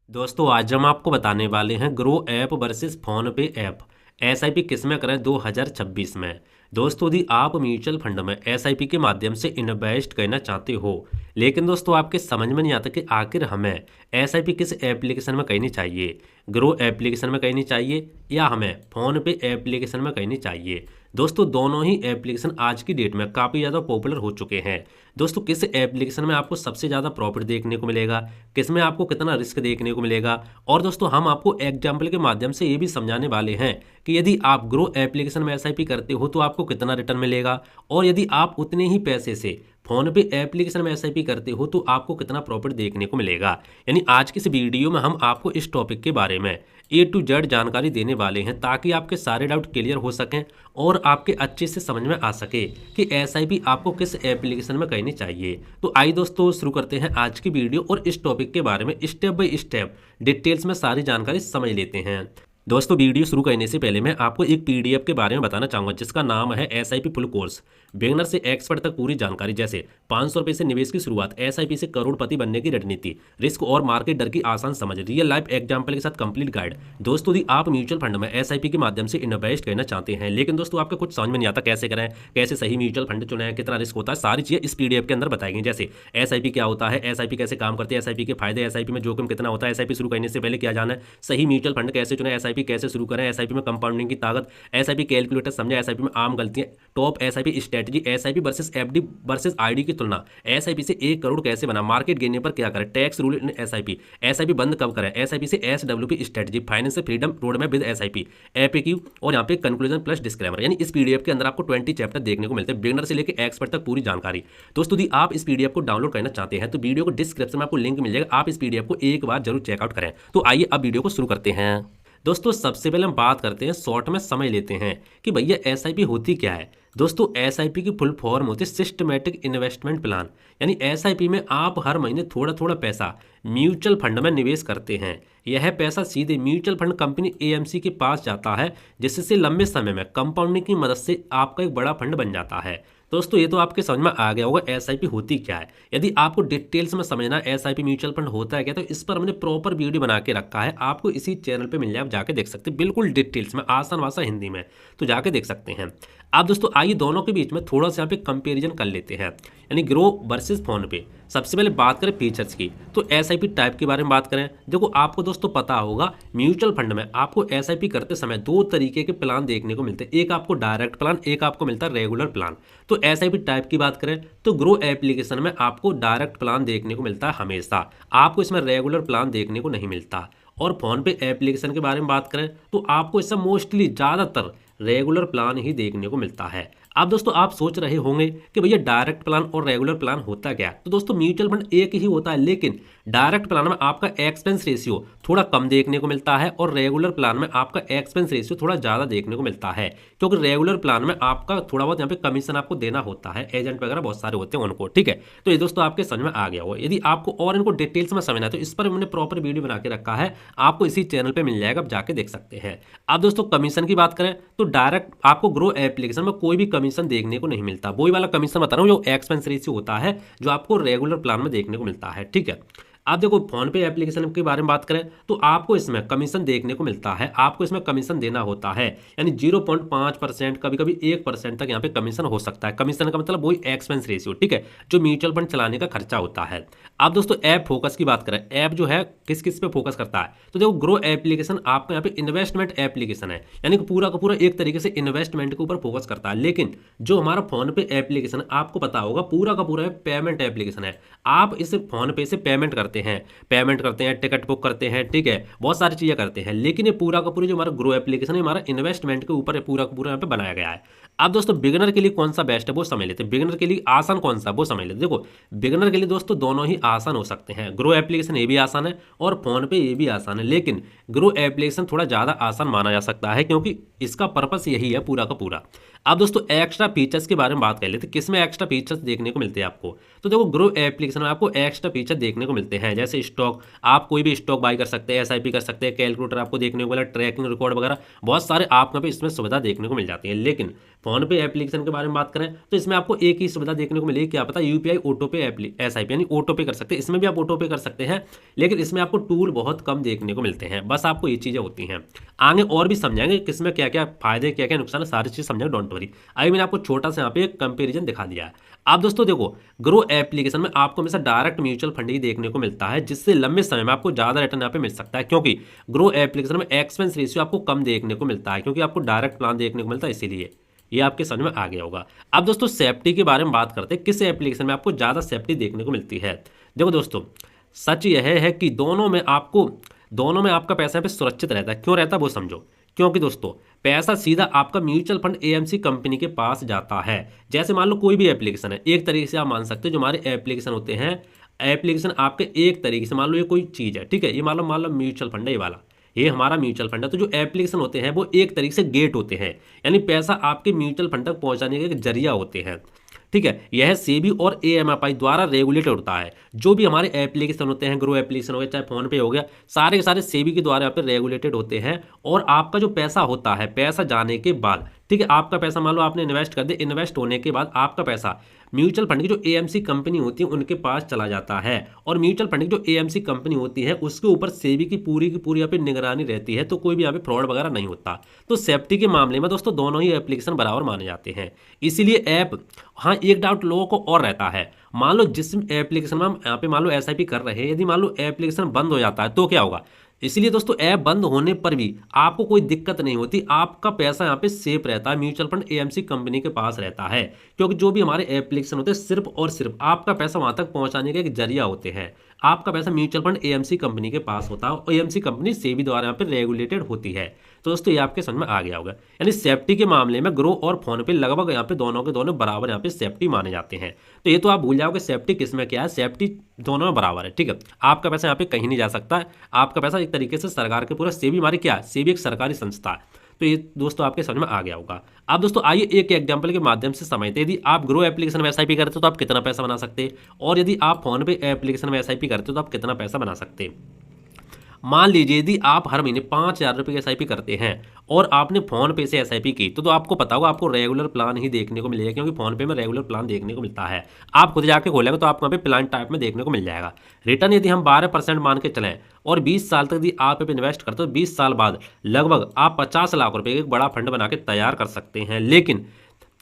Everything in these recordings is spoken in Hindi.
दोस्तों आज हम आपको बताने वाले हैं ग्रो ऐप वर्सेस फोन पे ऐप। एसआईपी किस में करें 2026 में। दोस्तों यदि आप म्यूचुअल फंड में एसआईपी के माध्यम से इन्वेस्ट करना चाहते हो, लेकिन दोस्तों आपके समझ में नहीं आता कि आखिर हमें एसआईपी किस एप्लीकेशन में करनी चाहिए, ग्रो एप्लीकेशन में करनी चाहिए या हमें फ़ोन पे एप्लीकेशन में करनी चाहिए। दोस्तों दोनों ही एप्लीकेशन आज की डेट में काफ़ी ज़्यादा पॉपुलर हो चुके हैं। दोस्तों किस एप्लीकेशन में आपको सबसे ज़्यादा प्रॉफिट देखने को मिलेगा, किस में आपको कितना रिस्क देखने को मिलेगा, और दोस्तों हम आपको एग्जाम्पल के माध्यम से ये भी समझाने वाले हैं कि यदि आप ग्रो एप्लीकेशन में एसआईपी करते हो तो आपको कितना रिटर्न मिलेगा, और यदि आप उतने ही पैसे से फोन पे एप्लीकेशन में एसआईपी करते हो तो आपको कितना प्रॉफिट देखने को मिलेगा। यानी आज की इस वीडियो में हम आपको इस टॉपिक के बारे में ए टू जेड जानकारी देने वाले हैं ताकि आपके सारे डाउट क्लियर हो सकें और आपके अच्छे से समझ में आ सके कि एसआईपी आपको किस एप्लीकेशन में करनी चाहिए। तो आइए दोस्तों शुरू करते हैं आज की वीडियो और इस टॉपिक के बारे में स्टेप बाय स्टेप डिटेल्स में सारी जानकारी समझ लेते हैं। दोस्तों वीडियो शुरू करने से पहले मैं आपको एक पीडीएफ के बारे में बताना चाहूंगा जिसका नाम है एसआईपी फुल कोर्स, बिगनर से एक्सपर्ट तक पूरी जानकारी, जैसे 500 रुपये से निवेश की शुरुआत, एसआईपी से करोड़पति बनने की रणनीति, रिस्क और मार्केट डर की आसान समझ, रियल लाइफ एग्जाम्पल के साथ कंप्लीट गाइड। दोस्तों यदि आप म्यूचुअल फंड में एसआईपी के माध्यम से इन्वेस्ट करना चाहते हैं, लेकिन दोस्तों आपको कुछ समझ में नहीं आता कैसे करें, कैसे सही म्यूचुअल फंड चुनें, कितना रिस्क होता है, सारी चीज़ें इस पीडीएफ के अंदर बताई गई। जैसे एसआईपी क्या होता है, एसआईपी कैसे काम करती है, एसआईपी के फायदे, एसआईपी में जोखिम कितना होता है, एसआईपी शुरू करने से पहले क्या जाना है, सही म्यूचुअल फंड कैसे चुने, एसआईपी कैसे शुरू करें, एसआईपी में कंपाउंडिंग की ताकत, एसआईपी कैलकुलेटर समझे, एसआईपी में आम गलतियां, top SIP strategy, SIP versus FD versus ID की तुलना, एसआईपी से 1 करोड़ कैसे बना, मार्केट गिरने पर क्या करें, tax rule in SIP, SIP बंद कब करें, एसआईपी से SWP strategy, financial freedom road में विद एसआईपी, एपीक्यू, और यहाँ पे कंक्लूजन प्लस डिस्क्लेमर। यानी इस पीडीएफ के अंदर आपको 20 चैप्टर देखने को मिलते हैं, बिगिनर से लेकर एक्सपर्ट तक पूरी जानकारी। दोस्तों यदि आप इस पीडीएफ को डाउनलोड करना चाहते हैं तो वीडियो को डिस्क्रिप्शन में आपको लिंक मिल जाएगा, आप इस पीडीएफ को एक बार जरूर चेकआउट करें। तो आइए अब वीडियो को शुरू करते हैं। दोस्तों सबसे पहले हम बात करते हैं, शॉर्ट में समझ लेते हैं कि भैया एसआईपी होती क्या है। दोस्तों एसआईपी की फुल फॉर्म होती है सिस्टमैटिक इन्वेस्टमेंट प्लान। यानी एसआईपी में आप हर महीने थोड़ा थोड़ा पैसा म्यूचुअल फंड में निवेश करते हैं। यह पैसा सीधे म्यूचुअल फंड कंपनी एएमसी के पास जाता है, जिससे लंबे समय में कंपाउंडिंग की मदद से आपका एक बड़ा फंड बन जाता है। दोस्तों ये तो आपके समझ में आ गया होगा एसआईपी होती क्या है। यदि आपको डिटेल्स में समझना है एसआईपी म्यूचुअल फंड होता है क्या, तो इस पर हमने प्रॉपर वीडियो बना के रखा है, आपको इसी चैनल पे मिल जाए, आप जाके देख सकते हैं बिल्कुल डिटेल्स में, आसान भाषा हिंदी में, तो जाके देख सकते हैं आप। दोस्तों आइए दोनों के बीच में थोड़ा सा यहाँ पे कंपेरिजन कर लेते हैं, यानी ग्रो वर्सेस फोन पे। सबसे पहले बात करें फीचर्स की, तो एसआईपी टाइप के बारे में बात करें। देखो आपको दोस्तों पता होगा म्यूचुअल फंड में आपको एसआईपी करते समय 2 तरीके के प्लान देखने को मिलते हैं, एक आपको डायरेक्ट प्लान, एक आपको मिलता है रेगुलर प्लान। तो एसआईपी टाइप की बात करें तो ग्रो एप्लीकेशन में आपको डायरेक्ट प्लान देखने को मिलता है हमेशा, आपको इसमें रेगुलर प्लान देखने को नहीं मिलता। और फोन पे एप्लीकेशन के बारे में बात करें तो आपको इसमें मोस्टली ज़्यादातर रेगुलर प्लान ही देखने को मिलता है। अब दोस्तों आप सोच रहे होंगे कि भैया डायरेक्ट प्लान और रेगुलर प्लान होता क्या है। तो दोस्तों म्यूचुअल फंड एक ही होता है, लेकिन डायरेक्ट प्लान में आपका एक्सपेंस रेशियो थोड़ा कम देखने को मिलता है और रेगुलर प्लान में आपका एक्सपेंस रेशियो थोड़ा ज़्यादा देखने को मिलता है, क्योंकि रेगुलर प्लान में आपका थोड़ा बहुत यहाँ पे कमीशन आपको देना होता है, एजेंट वगैरह बहुत सारे होते हैं उनको, ठीक है। तो ये दोस्तों आपके समझ में आ गया हो। यदि आपको और इनको डिटेल्स में समझना है तो इस पर हमने प्रॉपर वीडियो बना के रखा है, आपको इसी चैनल पर मिल जाएगा, आप जाके देख सकते हैं। अब दोस्तों कमीशन की बात करें तो डायरेक्ट आपको ग्रो एप्लीकेशन में कोई भी कमीशन देखने को नहीं मिलता, वही वाला कमीशन बता रहा हूँ जो एक्सपेंस रेशियो होता है, जो आपको रेगुलर प्लान में देखने को मिलता है, ठीक है। आप देखो फोन पे एप्लीकेशन के बारे में बात करें तो आपको इसमें कमीशन देखने को मिलता है, आपको इसमें कमीशन देना होता है, यानी 0.5%, कभी कभी 1% तक यहाँ पे कमीशन हो सकता है। कमीशन का मतलब वही एक्सपेंस रेशियो, ठीक है, जो म्यूचुअल फंड चलाने का खर्चा होता है। अब दोस्तों ऐप फोकस की बात करें, ऐप जो है किस किस पे फोकस करता है, तो देखो ग्रो एप्लीकेशन आपका यहाँ पे इन्वेस्टमेंट एप्लीकेशन है, यानी कि पूरा का पूरा एक तरीके से इन्वेस्टमेंट के ऊपर फोकस करता है। लेकिन जो हमारा फोन पे एप्लीकेशन आपको पता होगा पूरा का पूरा पेमेंट एप्लीकेशन है, आप इस फोन पे से पेमेंट करते हैं, टिकट बुक करते हैं, ठीक है, बहुत सारी चीज़ें करते हैं। लेकिन ये पूरा का पूरा जो हमारा ग्रो एप्लीकेशन है हमारा इन्वेस्टमेंट के ऊपर पूरा का पूरा यहाँ पे बनाया गया है। अब दोस्तों बिगिनर के लिए कौन सा बेस्ट है वो समझ लेते हैं, बिगिनर के लिए आसान कौन सा वो समझ लेते हैं। देखो बिगिनर के लिए दोस्तों दोनों ही आसान हो सकते हैं, ग्रो एप्लीकेशन ये भी आसान है और फोन पे ये भी आसान है, लेकिन ग्रो एप्लीकेशन थोड़ा ज़्यादा आसान माना जा सकता है क्योंकि इसका पर्पस यही है पूरा का पूरा। अब दोस्तों एक्स्ट्रा फीचर्स के बारे में बात कर लेते हैं, किस में एक्स्ट्रा फीचर्स देखने को मिलते हैं आपको। तो देखो ग्रो एप्लीकेशन में आपको एक्स्ट्रा फीचर देखने को मिलते हैं, जैसे स्टॉक, आप कोई भी स्टॉक बाय कर सकते हैं, एसआईपी कर सकते हैं, कैलकुलेटर आपको देखने को मिला, ट्रैकिंग रिकॉर्ड वगैरह बहुत सारे आपको पे इसमें सुविधा देखने को मिल जाती है। लेकिन फोन पे एप्लीकेशन के बारे में बात करें तो इसमें आपको एक ही सुविधा देखने को मिलेगी, क्या पता, यूपीआई ऑटो पे एसआईपी, यानी ऑटो पे कर सकते हैं। इसमें भी आप ऑटो पे कर सकते हैं, लेकिन इसमें आपको टूल बहुत कम देखने को मिलते हैं। बस आपको ये चीज़ें होती हैं। आगे और भी समझाएंगे किसमें क्या क्या फायदे, क्या क्या नुकसान है, सारी चीज़ समझाएंगे, डोंट वरी। अभी मैंने आपको छोटा सा यहाँ पे एक कंपेरिजन दिखा दिया है। आप दोस्तों देखो, ग्रो एप्लीकेशन में आपको हमेशा डायरेक्ट म्यूचुअल फंड ही देखने को मिलता है, जिससे लंबे समय में आपको ज़्यादा रिटर्न यहाँ पे मिल सकता है, क्योंकि ग्रो एप्लीकेशन में एक्सपेंस रेशियो आपको कम देखने को मिलता है, क्योंकि आपको डायरेक्ट प्लान देखने को मिलता है, इसीलिए ये आपके समझ में आ गया होगा। अब दोस्तों सेफ्टी के बारे में बात करते हैं, किस एप्लीकेशन में आपको ज़्यादा सेफ्टी देखने को मिलती है। देखो दोस्तों, सच यह है कि दोनों में आपका पैसा यहाँ पे सुरक्षित रहता है। क्यों रहता है वो समझो। क्योंकि दोस्तों पैसा सीधा आपका म्यूचुअल फंड एएमसी कंपनी के पास जाता है। जैसे मान लो कोई भी एप्लीकेशन है, एक तरीके से आप मान सकते हो जो हमारे एप्लीकेशन होते हैं, एप्लीकेशन आपके एक तरीके से, मान लो ये कोई चीज़ है, ठीक है, ये मान लो म्यूचुअल फंड है, ये वाला, ये हमारा म्यूचुअल फंड है। तो जो एप्लीकेशन होते हैं वो एक तरीके से गेट होते हैं, यानी पैसा आपके म्यूचुअल फंड तक पहुंचाने के एक जरिया होते हैं, ठीक है। यह सेबी और एएमएफआई द्वारा रेगुलेटेड होता है। जो भी हमारे एप्लीकेशन होते हैं, ग्रो एप्लीकेशन हो गया, चाहे फोन पे हो गया, सारे के सारे सेबी के द्वारा यहाँ पे रेगुलेटेड होते हैं। और आपका जो पैसा होता है, पैसा जाने के बाद, ठीक है, आपका पैसा मान लो आपने इन्वेस्ट कर दिया, इन्वेस्ट होने के बाद आपका पैसा म्यूचुअल फंड की जो एएमसी कंपनी होती है उनके पास चला जाता है। और म्यूचुअल फंड की जो एएमसी कंपनी होती है उसके ऊपर सेबी की पूरी यहाँ पे निगरानी रहती है, तो कोई भी यहाँ पे फ्रॉड वगैरह नहीं होता। तो सेफ्टी के मामले में दोस्तों दोनों ही एप्लीकेशन बराबर माने जाते हैं, इसीलिए ऐप, हाँ एक डाउट लोगों को और रहता है, मान लो जिस एप्लीकेशन में हम यहाँ पे मान लो एसआईपी कर रहे हैं, यदि मान लो एप्लीकेशन बंद हो जाता है तो क्या होगा। इसलिए दोस्तों ऐप बंद होने पर भी आपको कोई दिक्कत नहीं होती, आपका पैसा यहाँ पे सेफ रहता है, म्यूचुअल फंड एएमसी कंपनी के पास रहता है। क्योंकि जो भी हमारे एप्लीकेशन होते हैं सिर्फ और सिर्फ आपका पैसा वहां तक पहुंचाने का एक जरिया होते हैं। आपका पैसा म्यूचुअल फंड एएमसी कंपनी के पास होता है और एएमसी कंपनी सेबी द्वारा यहाँ पे रेगुलेटेड होती है। तो दोस्तों ये आपके समझ में आ गया होगा। यानी सेफ्टी के मामले में ग्रो और फोन पे लगभग यहाँ पे दोनों के दोनों बराबर यहाँ पे सेफ्टी माने जाते हैं। तो ये तो आप भूल जाओगे सेफ्टी किस में क्या है, सेफ्टी दोनों में बराबर है, ठीक है। आपका पैसा यहाँ पे कहीं नहीं जा सकता है, आपका पैसा एक तरीके से सरकार के पूरा, सेबी हमारी क्या है, सेबी एक सरकारी संस्था है। तो ये दोस्तों आपके समझ में आ गया होगा। अब दोस्तों आइए एक एग्जांपल के माध्यम से समझते हैं। यदि आप ग्रो एप्लीकेशन में एसआईपी करते हो तो आप कितना पैसा बना सकते हैं, और यदि आप फोन पे एप्लीकेशन में एसआईपी करते हो तो आप कितना पैसा बना सकते हैं। मान लीजिए यदि आप हर महीने 5,000 रुपये की एसआईपी करते हैं और आपने फोन पे से एसआईपी की, तो आपको पता होगा आपको रेगुलर प्लान ही देखने को मिलेगा, क्योंकि फोन पे में रेगुलर प्लान देखने को मिलता है। आप खुद जाके खोलेंगे तो आपको यहाँ पे प्लान टाइप में देखने को मिल जाएगा। रिटर्न यदि हम 12% मान के चलें और 20 साल तक यदि आप पे इन्वेस्ट करते हो, 20 साल बाद लगभग आप 50 लाख रुपये का एक बड़ा फंड बना के तैयार कर सकते हैं। लेकिन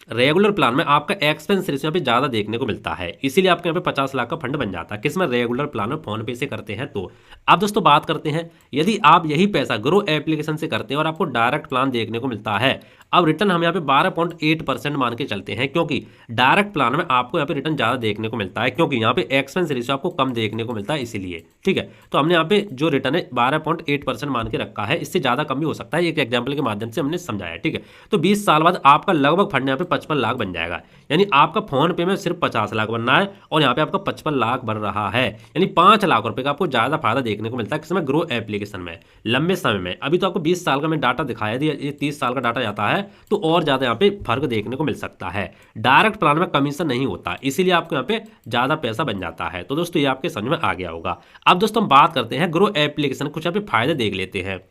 रेगुलर प्लान में आपका एक्सपेंस रेशियो पे ज़्यादा देखने को मिलता है, इसीलिए आपके यहाँ पे 50 लाख का फंड बन जाता है। किसमें, रेगुलर प्लान में फोन पे से करते हैं। तो अब दोस्तों बात करते हैं, यदि आप यही पैसा ग्रो एप्लीकेशन से करते हैं और आपको डायरेक्ट प्लान देखने को मिलता है, अब रिटर्न हम यहाँ पे 12.8% मान के चलते हैं, क्योंकि डायरेक्ट प्लान में आपको यहाँ पे रिटर्न ज़्यादा देखने को मिलता है, क्योंकि यहाँ पे एक्सपेंस रेशियो आपको कम देखने को मिलता है, इसीलिए, ठीक है। तो हमने यहाँ पे जो रिटर्न है 12.8% मान के रखा है, इससे ज़्यादा कम भी हो सकता है, एक एग्जाम्पल के माध्यम से हमने समझाया, ठीक है। तो 20 साल बाद आपका लगभग फंड यहाँ पे 55 लाख बन जाएगा, यानी आपका फोन पे में सिर्फ 50 लाख बनना है और यहाँ पे आपका 55 लाख बन रहा है, यानी 5 लाख रुपए का आपको ज़्यादा फायदा देखने को मिलता है किसमें, ग्रो एप्लीकेशन में, लंबे समय में। अभी तो आपको 20 साल का मैं डाटा दिखाया दिया, ये 30 साल का डाटा जाता है तो और ज़्यादा यहाँ पे फर्क देखने को मिल सकता है। डायरेक्ट प्लान में कमीशन नहीं होता, इसीलिए आपको यहाँ पे ज़्यादा पैसा बन जाता है। तो दोस्तों ये आपके समझ में आ गया होगा। अब दोस्तों हम बात करते हैं ग्रो एप्लीकेशन, कुछ यहाँ पे फायदे देख लेते हैं।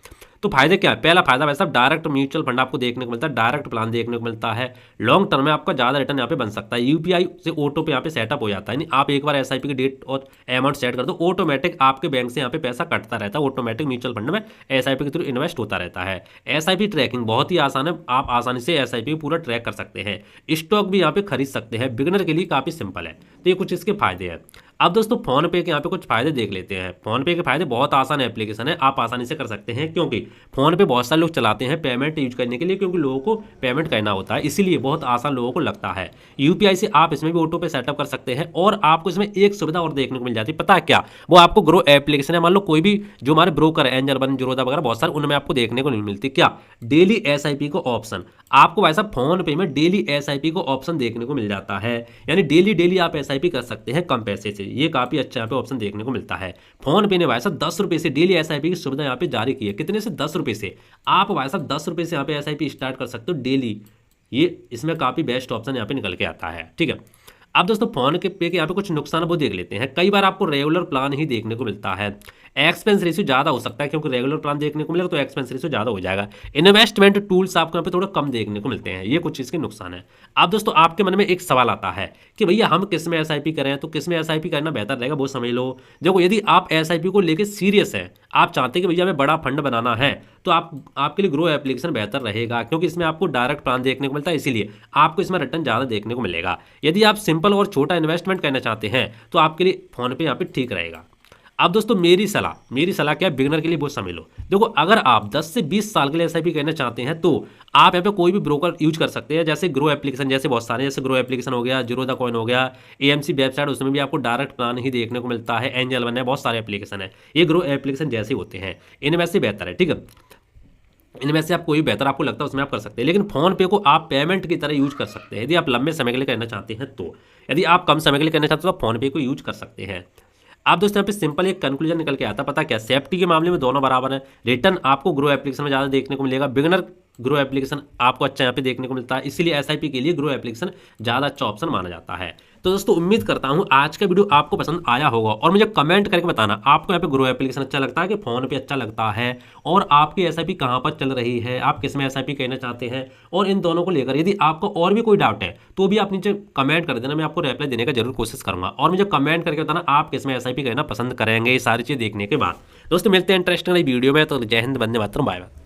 तो फायदे क्या है, पहला फायदा वैसा डायरेक्ट म्यूचुअल फंड आपको देखने को मिलता है, डायरेक्ट प्लान देखने को मिलता है, लॉन्ग टर्म में आपका ज़्यादा रिटर्न यहाँ पे बन सकता है। यूपीआई से ऑटो पे यहाँ पे सेटअप हो जाता है, यानी आप एक बार एसआईपी की डेट और अमाउंट सेट कर दो, ऑटोमेटिक आपके बैंक से यहाँ पे पैसा कटता रहता है, ऑटोमेटिक म्यूचुअल फंड में एसआईपी के थ्रू इन्वेस्ट होता रहता है। एसआईपी ट्रैकिंग बहुत ही आसान है, आप आसानी से एसआईपी पूरा ट्रैक कर सकते हैं, स्टॉक भी यहाँ पे खरीद सकते हैं, बिगिनर के लिए काफ़ी सिंपल है। तो ये कुछ इसके फायदे हैं। अब दोस्तों फोन पे के यहाँ पे कुछ फायदे देख लेते हैं। फोन पे के फायदे, बहुत आसान एप्लीकेशन है, आप आसानी से कर सकते हैं, क्योंकि फोन पे बहुत सारे लोग चलाते हैं पेमेंट यूज करने के लिए, क्योंकि लोगों को पेमेंट करना होता है, इसीलिए बहुत आसान लोगों को लगता है। यूपीआई से आप इसमें भी ऑटो पे सेटअप कर सकते हैं, और आपको इसमें एक सुविधा और देखने को मिल जाती है, पता है क्या, वो आपको ग्रो एप्लीकेशन है, मान लो कोई भी जो हमारे ब्रोकर है, एंजल वन, जीरोधा वगैरह बहुत सारे, उनमें आपको देखने को नहीं मिलती क्या, डेली एसआईपी को ऑप्शन। आपको वैसा फोन पे में डेली एसआईपी को ऑप्शन देखने को मिल जाता है, यानी डेली आप एसआईपी कर सकते हैं कम पैसे से, ये काफी अच्छा यहाँ पे ऑप्शन देखने को मिलता है। फोन पे ने वैसा 10 रुपए से डेली एसआईपी की सुविधा यहाँ पे जारी की है, कितने से, 10 रुपए से। आप वैसा 10 रुपए से यहाँ पे एसआईपी स्टार्ट कर सकते हो डेली, ये इसमें काफी बेस्ट ऑप्शन यहाँ पे निकल के आता है, ठीक है। अब दोस्तों फोन के पे के यहाँ पे कुछ नुकसान वो देख लेते हैं। कई बार आपको रेगुलर प्लान ही देखने को मिलता है, एक्सपेंस रेशियो ज़्यादा हो सकता है, क्योंकि रेगुलर प्लान देखने को मिलेगा तो एक्सपेंस रेशियो ज़्यादा हो जाएगा। इन्वेस्टमेंट टूल्स आपको यहाँ पे थोड़ा कम देखने को मिलते हैं, ये कुछ इसके नुकसान है। अब दोस्तों आपके मन में एक सवाल आता है कि भैया हम किस में एसआईपी करें, तो किस में एसआईपी करना बेहतर रहेगा वो समझ लो। देखो, यदि आप एसआईपी को लेकर सीरियस है, आप चाहते हैं कि भैया हमें बड़ा फंड बनाना है, तो आपके लिए ग्रो एप्लीकेशन बेहतर रहेगा, क्योंकि इसमें आपको डायरेक्ट प्लान देखने को मिलता है, इसीलिए आपको इसमें रिटर्न ज़्यादा देखने को मिलेगा। यदि आप सिंपल और छोटा इन्वेस्टमेंट करना चाहते हैं तो आपके लिए फोन पे यहाँ पे ठीक रहेगा। अब दोस्तों मेरी सलाह क्या है, बिगनर के लिए बहुत समझ लो। देखो, अगर आप 10 से 20 साल के लिए एसआईपी करना चाहते हैं तो आप यहाँ पे कोई भी ब्रोकर यूज कर सकते हैं, जैसे ग्रो एप्लीकेशन, जैसे बहुत सारे, जैसे ग्रो एप्लीकेशन हो गया, जीरो द कॉइन हो गया, एएमसी वेबसाइट, उसमें भी आपको डायरेक्ट प्लान ही देखने को मिलता है, एंजल वन है, बहुत सारे एप्लीकेशन है, ये ग्रो एप्लीकेशन जैसे होते हैं, इनमें से बेहतर है। ठीक है, इनमें से आप कोई बेहतर आपको लगता है उसमें आप कर सकते हैं, लेकिन फोन पे को आप पेमेंट की तरह यूज कर सकते हैं यदि आप लंबे समय के लिए करना चाहते हैं तो। यदि आप कम समय के लिए करना चाहते हैं तो फोन पे को यूज कर सकते हैं। आप दोस्तों यहाँ पे सिंपल एक कंक्लूजन निकल के आता है, पता क्या, सेफ्टी के मामले में दोनों बराबर है। रिटर्न आपको ग्रो एप्लीकेशन में ज़्यादा देखने को मिलेगा, बिगनर ग्रो एप्लीकेशन आपको अच्छा यहाँ पे देखने को मिलता है, इसीलिए एसआईपी के लिए ग्रो एप्लीकेशन ज़्यादा अच्छा ऑप्शन माना जाता है। तो दोस्तों उम्मीद करता हूँ आज का वीडियो आपको पसंद आया होगा, और मुझे कमेंट करके बताना आपको यहाँ पे ग्रो एप्लीकेशन अच्छा लगता है कि फोन पे अच्छा लगता है, और आपकी एसआईपी कहाँ पर चल रही है, आप किस में एसआईपी कहना चाहते हैं, और इन दोनों को लेकर यदि आपको और भी कोई डाउट है तो भी आप नीचे कमेंट कर देना, मैं आपको रिप्लाई देने का जरूर कोशिश करूंगा। और मुझे कमेंट करके बताना आप किस में एसआईपी कहना पसंद करेंगे ये सारी चीज़ देखने के बाद। दोस्तों मिलते हैं इंटरेस्टिंग वीडियो में, तो जय हिंद, वंदे मातरम, बाय बाय।